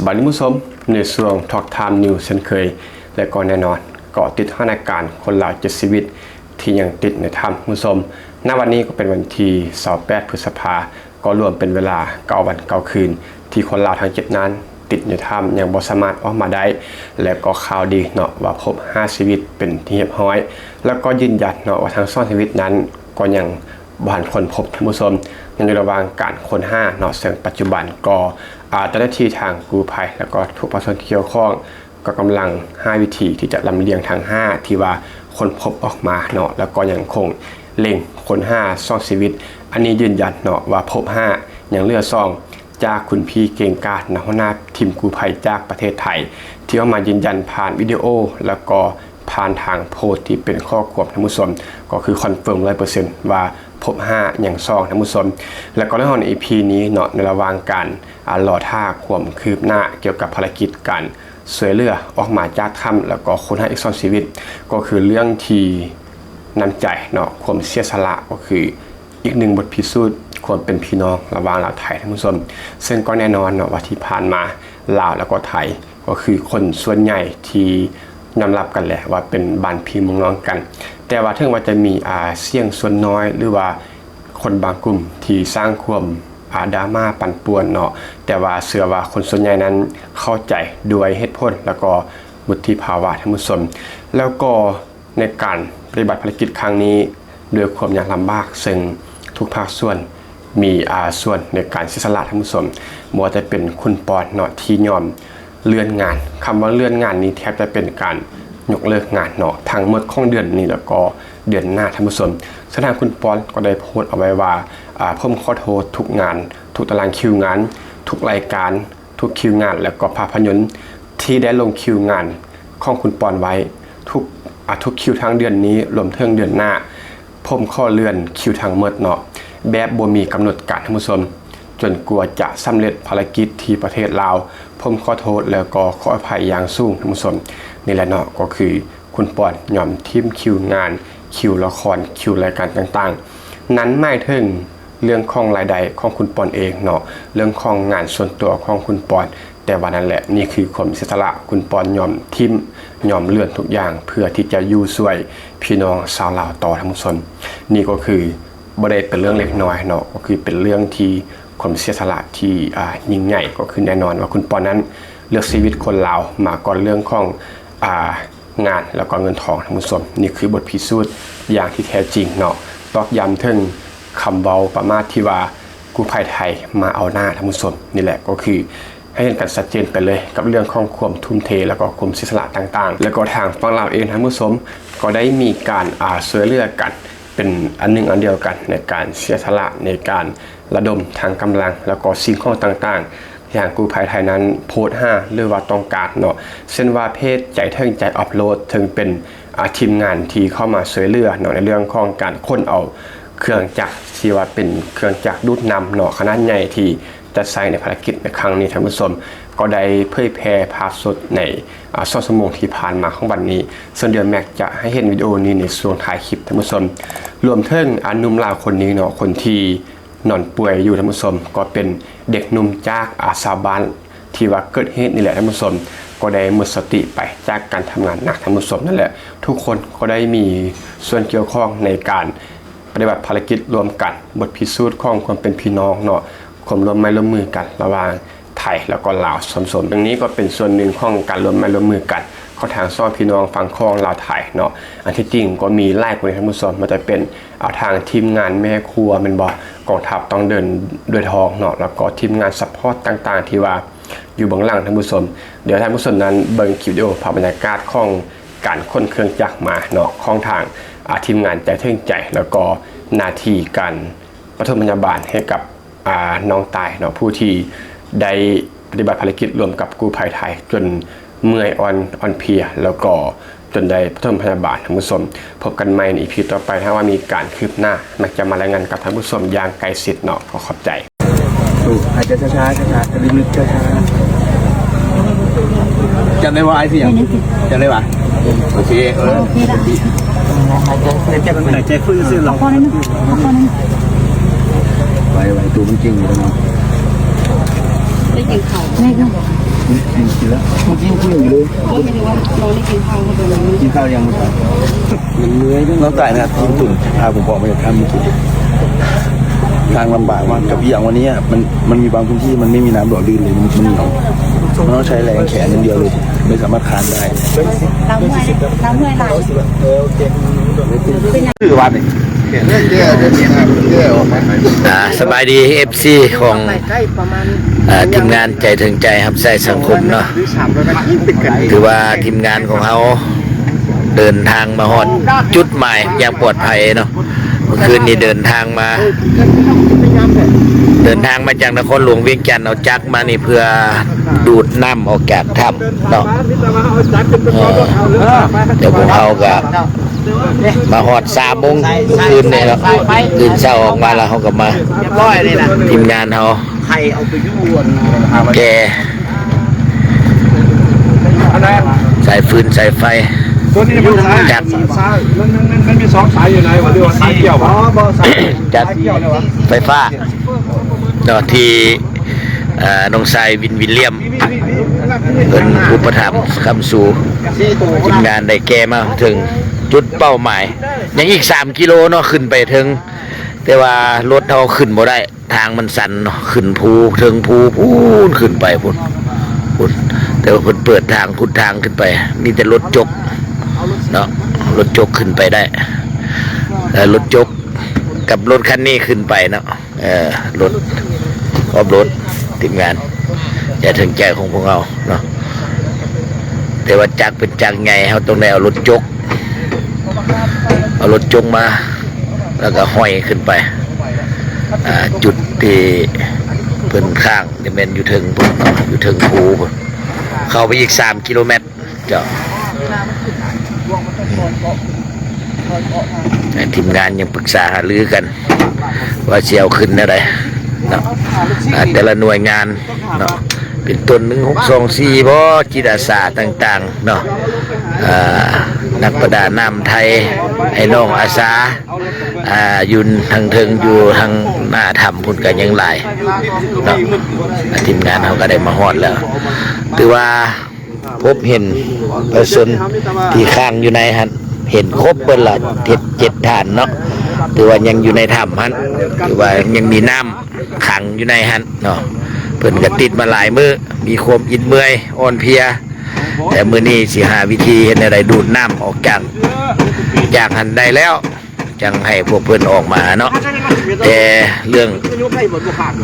บายดีผู้ชมในช่วง Talk Time News เช่นเคยและก็แน่นอนเกาะติดสถานการณ์คนลาว7ชีวิตที่ยังติดในถ้ำผู้ชมณวันนี้ก็เป็นวันที่28พฤษภาก็รวมเป็นเวลา9วัน9คืนที่คนลาวทั้ง7นั้นติดในถ้ำยังบ่สามารถออกมาได้และก็ข่าวดีเนาะว่าพบ5ชีวิตเป็นที่เรียบร้อยแล้วก็ยืนยันเนาะว่าทั้ง2ชีวิตนั้นก็ยังบ่ทันคนพบท่านผู้ชมยังอยู่ระหว่างการค้นหาเนาะซึ่งปัจจุบันก็เจ้าหน้าที่ทางกู้ภัยแล้วก็ทุกภาคส่วนที่เกี่ยวข้องก็กำลัง5วิธีที่จะลำเลียงทั้ง5ที่ว่าคนพบออกมาเนาะแล้วก็ยังคงเล็งค้น5ซ่องชีวิตอันนี้ยืนยันเนาะว่าพบ5ยังเหลือซ่องจากคุณพี่เก่งกาจนะหัวหน้าทีมกู้ภัยจากประเทศไทยที่เอามายืนยันผ่านวิดีโอแล้วก็ผ่านทางโพสต์ที่เป็นข้อความท่านผู้ชมก็คือคอนเฟิร์ม 100% ว่าพบ5อย่างซ่องท่านผู้ชมและก็ในห้อง EP นี้เนาะในระหว่างการรอท่าความคืบหน้าเกี่ยวกับภารกิจการช่วยเหลือออกมาจากถ้ำแล้วก็ค้นหาอีกซ่อนชีวิตก็คือเรื่องที่น้ำใจเนาะความเสียสละก็คืออีกหนึ่งบทพิสูจน์ความเป็นพี่น้องระหว่างลาวไทยท่านผู้ชมซึ่งก็แน่นอนเนาะว่าที่ผ่านมาลาวแล้วก็ไทยก็คือคนส่วนใหญ่ที่ยอมรับกันแหละว่าเป็นบ้านพี่เมืองน้องกันแต่ว่าถึงว่าจะมีเสี่ยงส่วนน้อยหรือว่าคนบางกลุ่มที่สร้างความดราม่าปั่นป่วนเนาะแต่ว่าเชื่อว่าคนส่วนใหญ่นั้นเข้าใจด้วยเหตุผลแล้วก็วุฒิภาวะท่านผู้ชมแล้วก็ในการปฏิบัติภารกิจครั้งนี้ด้วยความยากลำบากซึ่งทุกภาคส่วนมีส่วนในการเสียสละท่านผู้ชมบ่ว่าจะเป็นคุณปอนเนาะที่ยอมเลื่อนงานคำว่าเลื่อนงานนี้แทบจะเป็นการยกเลิกงานเนาะทั้งหมดของเดือนนี้แล้วก็เดือนหน้าท่านผู้ชมสถานคุณปอนก็ได้โพสต์เอาไว้ว่าผมขอโทษทุกงานทุกตารางคิวงานทุกรายการทุกคิวงานแล้วก็ภาพยนตร์ที่ได้ลงคิวงานของคุณปอนไว้ทุกคิวทั้งเดือนนี้รวมถึงเดือนหน้าผมขอเลื่อนคิวทั้งหมดเนาะแบบบ่มีกำหนดการท่านผู้ชมจนกลัวจะสำเร็จภารกิจที่ประเทศลาวผมขอโทษแล้วก็ขออภัยอย่างสูงท่านผู้ชมนี่แหละเนาะก็คือคุณปอนยอมทิมคิวงานคิวละครคิวรายการต่างๆนั้นหมายถึงเรื่องของรายได้ของคุณปอนเองเนาะเรื่องของงานส่วนตัวของคุณปอนแต่ว่านั่นแหละนี่คือความเสียสละคุณปอนยอมทิมยอมเลื่อนทุกอย่างเพื่อที่จะอยู่ช่วยพี่น้องชาวลาวต่อท่านผู้ชมนี่ก็คือบ่ได้เป็นเรื่องเล็กน้อยเนาะก็คือเป็นเรื่องที่ความเสียสละที่ยิ่งใหญ่ก็คือแน่นอนว่าคุณปอนนั้นเลือกชีวิตคนลาวมาก่อนเรื่องของงานแล้วก็เงินทองท่านผู้ชมนี่คือบทพิสูจน์อย่างที่แท้จริงเนาะตอกย้ำถึงคำเบาประมาทที่ว่ากู้ภัยไทยมาเอาหน้าท่านผู้ชมนี่แหละก็คือให้เห็นกันชัดเจนไปเลยกับเรื่องของความทุ่มเทแล้วก็ความเสียสละต่างๆแล้วก็ทางฝั่งลาวเองท่านผู้ชมก็ได้มีการช่วยเหลือกันเป็นอันหนึ่งอันเดียวกันในการเสียสละในการระดมทางกำลังแล้วก็สิ่งของต่างๆอย่างกู้ภัยไทยนั้นโพสต์5หรือว่าต้องการเนาะเช่นว่าเพจใจเทิงใจอัพโหลดถึงเป็นทีมงานที่เข้ามาช่วยเหลือเนาะในเรื่องของการค้นเอาเครื่องจักรที่ว่าเป็นเครื่องจักรดูดนำเนาะขนาดใหญ่ที่จะใช้ในภารกิจในครั้งนี้ท่านผู้ชมก็ได้เผยแพร่ภาพสดใน2 ชั่วโมงที่ผ่านมาของวันนี้ส่วนเดือนแม็กจะให้เห็นวิดีโอนี้ในช่วงท้ายคลิปท่านผู้ชมรวมถึงหนุ่มลาวคนนี้เนาะคนที่นอนป่วยอยู่ท่านผู้ชมก็เป็นเด็กหนุ่มจากชาวบ้านที่ว่าเกิดเหตุนี่แหละท่านผู้ชมก็ได้หมดสติไปจากการทำงานหนักท่านผู้ชมนั่นแหละทุกคนก็ได้มีส่วนเกี่ยวข้องในการปฏิบัติภารกิจรวมกันบทพิสูจน์ของความเป็นพี่น้องเนาะความร่วมไม้ร่วมมือกันระหว่างไทยแล้วก็ลาวสมๆตรงนี้ก็เป็นส่วนหนึ่งของการร่วมไม้ร่วมมือกันข้อทางซ่อนพี่น้องฝั่งคลองลาวไทยเนาะอันที่จริงก็มีไล่คนท่านผู้ชมมันจะเป็นทางทีมงานแม่ครัวเป็นกองทัพต้องเดินด้วยทองเนาะแล้วก็ทีมงานซัพพอร์ตต่างๆที่ว่าอยู่เบื้องหลังท่านผู้ชมเดี๋ยวท่านผู้ชมนั้นเบิ่งคลิปวิดีโอภาพบรรยากาศของการค้นเครื่องจักรมาเนาะของทางทีมงานใจเทิงใจแล้วก็หน้าที่การปฐมพยาบาลให้กับน้องตายเนาะผู้ที่ได้ปฏิบัติภารกิจรวมกับกู้ภัยไทยจนเมื่อยอ่อนเพลียแล้วก็จนได้ปฐมพยาบาลท่านผู้ชมพบกันใหม่ใน EP ต่อไปถ้าว่ามีการคืบหน้ามักจะมารายงานกับท่านผู้ชมอย่างใกล้ชิดเนาะขอขอบใจถูกอาจจะช้าๆจะลึกๆช้าๆจำได้ว่าไอ้ที่อย่างจำได้ป่ะโอเคหายใจฟื้นซื่อหรอไว้ตัวมันจริงอยู่แล้วเนาะได้ยินเขาได้ยิน กินแล้วเมื่อกี้คุยอยู่เลย ก็ไม่รู้ว่าน้องได้กินข้าวเขาไปแล้ว กินข้าวยังไม่ทานมันเมื่อยน้องตายนะครับทีมตุ่นพาผมบอกมาจากถ้ำเมื่อกี้ทางลำบากมากกับอย่างวันนี้มันมีบางพื้นที่มันไม่มีน้ำหล่อลื่นเลยมันเหนียวมันต้องใช้แรงแขนอย่างเดียวเลยไม่สามารถคานได้ น้ำเมื่อยไหล คือวันนี้ สบายดี FC ของทีมงานใจถึงใจครับใส่สังคมเนาะถือว่าทีมงานของเขาเดินทางมาฮอดจุดหมายอย่างปลอดภัยเนาะเมื่อคืนนี้เดินทางมาจากนครหลวงเวียงจันทร์เอาจักรมานี่เพื่อดูดน้ำออกจากถ้ำเนาะเดี๋ยวพวกเขาก็มาฮอด3 โมงคืนนี่เนาะตื่นเช้าออกมาแล้วเขาก็มาทีมงานเขาแกสายฟืนสายไฟ ตัวนี้มันสาย จัด มันมี2สายอยู่ไหนวะเรียกว่าสายเกี่ยวป่ะ จัดไฟฟ้าเนาะที่น้องชายวินวิลเลียมเป็นอุปถัมภ์คำสู่ทีมงานได้แก้มาถึงจุดเป้าหมายยังอีก3 กิโลเนาะขึ้นไปถึงแต่ว่ารถเขาขึ้นบ่ได้ทางมันสั่นเนาะขึ้นภูถึงภูพูนขึ้นไปพุ่นแต่ว่าเพิ่นเปิดทางพุดทางขึ้นไปมีแต่รถจกเนาะรถจกขึ้นไปได้รถจกกับรถคันนี้ขึ้นไปเนาะรถออฟโรถทีมงานจะถึงใจของพวกเราเนาะแต่ว่าจักรเป็นจักรใหญ่เขาต้องได้เอารถจกมาแล้วก็ห้อยขึ้นไปจุดที่เพิ่นข้างจะเป็นอยู่ถึงพุ่นเนาะอยู่ถึงภูพุ่นเข้าไปอีก3 กิโลเมตรเจ้าทีมงานยังปรึกษาหารือกันว่าเชียวขึ้นอะไรเนาะแต่ละหน่วยงานเนาะเป็นต้น1624บ่จิตอาสาต่างๆเนาะนักประดาน้ำไทยไอ้น้องอาสายืนทางถึงอยู่ทางหน้าถ้ำพุ่นกันยังหลายเนาะทีมงานเขาก็ได้มาฮอดแล้วถือว่าพบเห็นประชาชนที่ข้างอยู่ในหันเห็นครบเบิดละ7 ฐานเนาะถือว่ายังอยู่ในถ้ำหันถือว่ายังมีน้ำขังอยู่ในหันเนาะเพิ่นก็ติดมาหลายมื้อมีความอิดเมื่อยอ่อนเพลียแต่มื้อนี้สิหาวิธีเฮ็ดอะไรดูดน้ำออกจากหันได้แล้วจังให้พวกเพิ่นออกมาเนาะแต่เรื่อง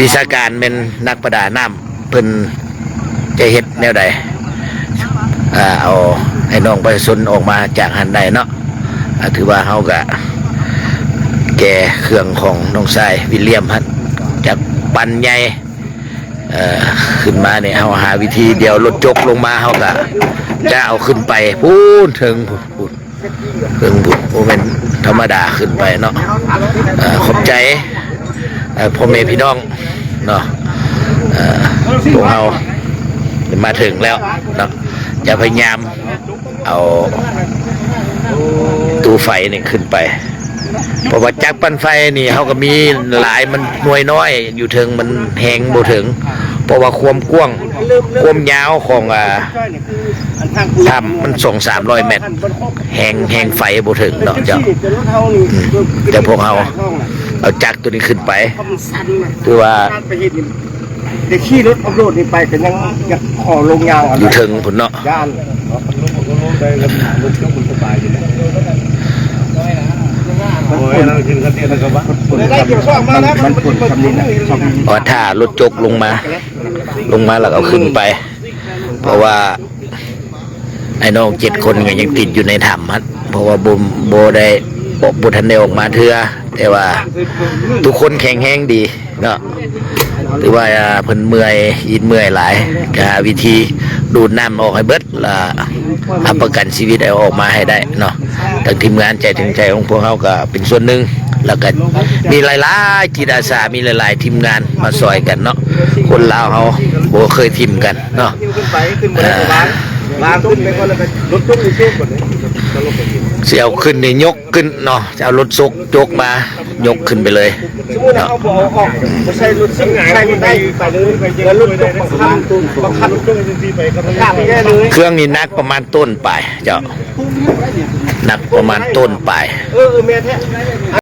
วิชาการเป็นนักประดาน้ำเพิ่นจะเฮ็ดแนวใดเอาให้น้องประชาชนออกมาจากหันได้เนาะถือว่าเฮาก็แก่เครื่องของน้องชายวิลเลียมฮะจากปันใหญ่ขึ้นมาเนี่ยเฮาหาวิธีเดียวรถจกลงมาเฮาก็จะเอาขึ้นไปพูนถึงโมเมนธรรมดาขึ้นไปเนาะขอบใจพ่อแม่พี่น้องเนาะพวกเรามาถึงแล้วเนาะจะพยายามเอาตู้ไฟนี่ขึ้นไปเพราะว่าจักรปั้นไฟนี่เขาก็มีหลายมันหน่วยน้อยอยู่ถึงมันแหงบ่ถึงเพราะว่าความกว้างความยาวของถ้ำมัน200-300 เมตรแหงไฟบ่ถึงเนาะเจ้าแต่พวกเขาเอาจักรตัวนี้ขึ้นไปคือว่าเด็กขี่รถออฟโรดนี่ไปเป็นยังขอลงยาวอยู่ถึงพุ่นเนาะย่านได้รถเครื่องสบายอยู่โอ้ยเรากินกันเตี้ยนะครับว่าได้เกี่ยวข้องมาแล้วมันปวดคำนี้นะว่าถ้ารถจกลงมาแล้วเอาขึ้นไปเพราะว่าไอ้น้อง7 คนก็ยังติดอยู่ในถ้ำฮะเพราะว่าโบได้บุทันได้ออกมาเถื่อแต่ว่าทุกคนแข็งแรงดีเนาะหรือว่าเพิ่นเมื่อยหลายก็หาวิธีดูดน้ำออกให้เบิดละทำประกันชีวิตเอาออกมาให้ได้เนาะทางทีมงานใจถึงใจของพวกเขาก็เป็นส่วนหนึ่งแล้วก็มีหลายๆจิตอาสามีหลายๆทีมงานมาซอยกันเนาะคนลาวเขาโบเคยทีมกันเนาะวางขึ้นไปก่อนแล้วก็รถยกขึ้นก่อน เสียเอาขึ้นนี่ยกขึ้นเนาะจะเอารถซกยกมา ยกขึ้นไปเลย สมมุติเอาบ่ออกบ่ใช่รถซิ่งใช้มันได้ไปเลยไปเจอรถตกบังคับรถที่ไปก็ได้เลย เครื่องนี้หนักประมาณต้นปลายเจ้าหนักประมาณต้นปลาย แม่แท้